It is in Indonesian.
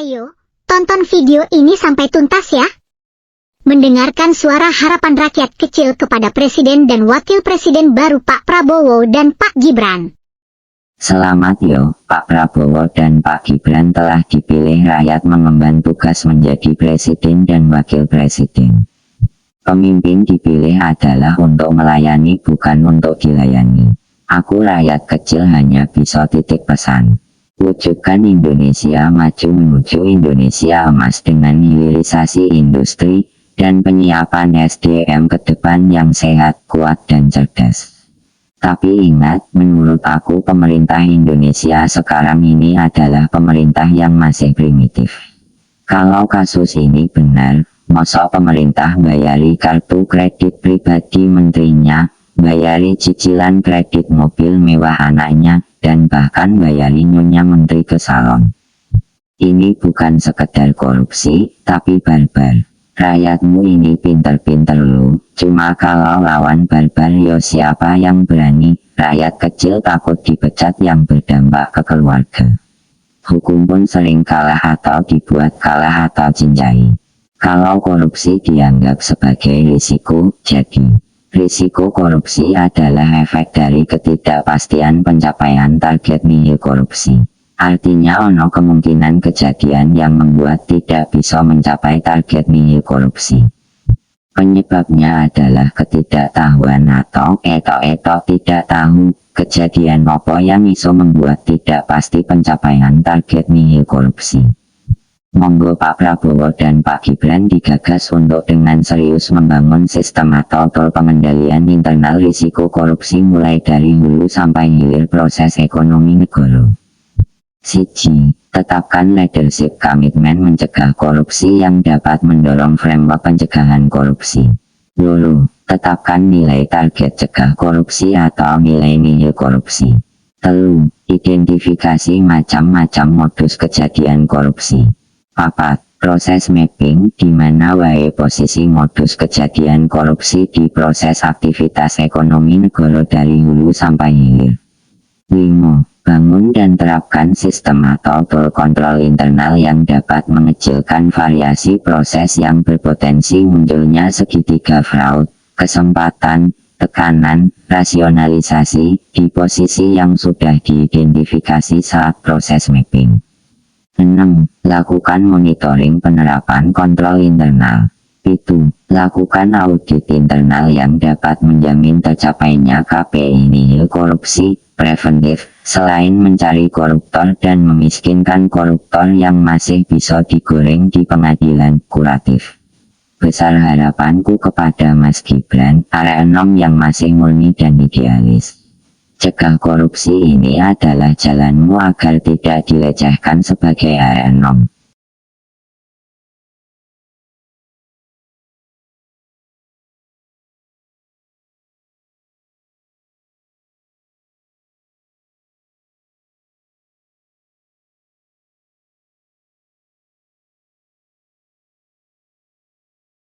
Ayo, tonton video ini sampai tuntas ya. Mendengarkan suara harapan rakyat kecil kepada Presiden dan Wakil Presiden baru Pak Prabowo dan Pak Gibran. Selamat yo, Pak Prabowo dan Pak Gibran telah dipilih rakyat mengemban tugas menjadi Presiden dan Wakil Presiden. Pemimpin dipilih adalah untuk melayani bukan untuk dilayani. Aku rakyat kecil hanya bisa titip pesan. Wujudkan Indonesia maju menuju Indonesia emas dengan hilirisasi industri dan penyiapan SDM ke depan yang sehat, kuat dan cerdas. Tapi ingat, menurut aku pemerintah Indonesia sekarang ini adalah pemerintah yang masih primitif. Kalau kasus ini benar, masa pemerintah bayari kartu kredit pribadi menterinya, bayari cicilan kredit mobil mewah anaknya, dan bahkan bayari nyonya menteri ke salon. Ini bukan sekedar korupsi, tapi barbar. Rakyatmu ini pinter-pinter loh, cuma kalau lawan barbar yo siapa yang berani, rakyat kecil takut dipecat yang berdampak ke keluarga. Hukum pun sering kalah atau dibuat kalah atau cincai. Kalau korupsi dianggap sebagai risiko, jadi risiko korupsi adalah efek dari ketidakpastian pencapaian target nihil korupsi. Artinya ono kemungkinan kejadian yang membuat tidak bisa mencapai target nihil korupsi. Penyebabnya adalah ketidaktahuan atau etok-etok tidak tahu kejadian apa yang iso membuat tidak pasti pencapaian target nihil korupsi. Monggo Pak Prabowo dan Pak Gibran digagas untuk dengan serius membangun sistem atau tol pengendalian internal risiko korupsi mulai dari hulu sampai hilir proses ekonomi negara. 1. Tetapkan leadership komitmen mencegah korupsi yang dapat mendorong framework pencegahan korupsi. 2. Tetapkan nilai target cegah korupsi atau nilai nihil korupsi. 3. Identifikasi macam-macam modus kejadian korupsi. 4. Proses mapping di mana wae posisi modus kejadian korupsi di proses aktivitas ekonomi negara dari hulu sampai hilir. 5. Bangun dan terapkan sistem atau tool kontrol internal yang dapat mengecilkan variasi proses yang berpotensi munculnya segitiga fraud, kesempatan, tekanan, rasionalisasi di posisi yang sudah diidentifikasi saat proses mapping. 6. Lakukan monitoring penerapan kontrol internal. 7. Lakukan audit internal yang dapat menjamin tercapainya KPI nihil korupsi preventif, selain mencari koruptor dan memiskinkan koruptor yang masih bisa digoreng di pengadilan kuratif. Besar harapanku kepada Mas Gibran, arek enom yang masih murni dan idealis. Cegah korupsi ini adalah jalanmu agar tidak dilecehkan sebagai arek enom.